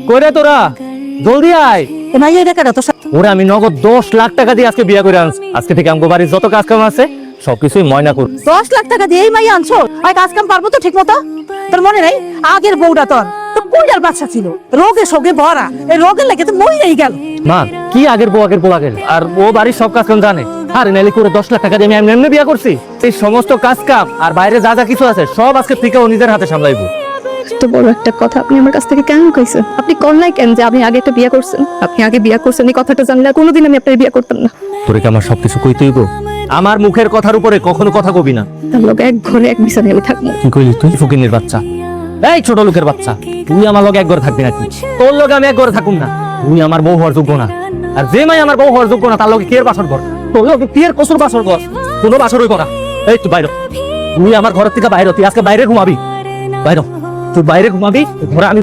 কইরে তোরা জলদি আয়। এ মাইয়া টাকাটা তো ওরে আমি নগদ 10 লাখ টাকা দিয়ে আজকে বিয়ে করে আনছি। আজকে থেকে আমগো বাড়ির যত কাজ কাম আছে সবকিছুই ময়না করব। 10 লাখ টাকা দিয়ে এই মাইয়া আনছো, আর কাজ কাম পারবো তো ঠিক মতো? তোর মনে নাই আগের বউটা তোর তো কুইলার বাচ্চা ছিল, রোগে শোকে ভরা, এই রোগের লাগে তো মইরাই গেল। মা কি আগের বউ আগের আর ও বাড়ির সব কাজ কাম জানে। আরে নাইলে করে 10 লাখ টাকা দিয়ে আমি এমনি বিয়ে করছি। এই সমস্ত কাজ কাম আর বাইরে যা যা কিছু আছে সব আজকে থেকে ও নিজের হাতে সামলাইবো। তো বড় একটা কথা আপনি আমার কাছ থেকে কেন কইছেন? আপনি কোন নাই কেন যে আপনি আগে একটা বিয়ে করছেন? আপনি আগে বিয়ে করছেন এই কথাটা জানলে আর কোনোদিন আমি আপনার বিয়ে করতাম না। তোরে কি আমার সবকিছু কইতে হইব? আমার মুখের কথার উপরে কখনো কথা কবি না। তার লোক এক ঘরে এক বিছানায় আমি থাকবো। কি কইলি তুই? ফকিনের বাচ্চা, এই ছোট লোকের বাচ্চা, তুই আমার লগে এক ঘরে থাকবি নাকি? তোর লগে আমি এক ঘরে থাকুম না। তুই আমার বউ হওয়ার যোগ্য না, আর যে মাই আমার বউ হওয়ার যোগ্য না তার লগে কি এর বাসর ঘর? তোর লগে কি এর কসুর বাসর ঘর? কোনো বাসর হইব না। এই তুই বাইরে, তুই আমার ঘরের থেকে বাইরে, তুই আজকে বাইরে ঘুমাবি। বাইরে তুই বাইরে ঘুমাবি, ঘরে আমি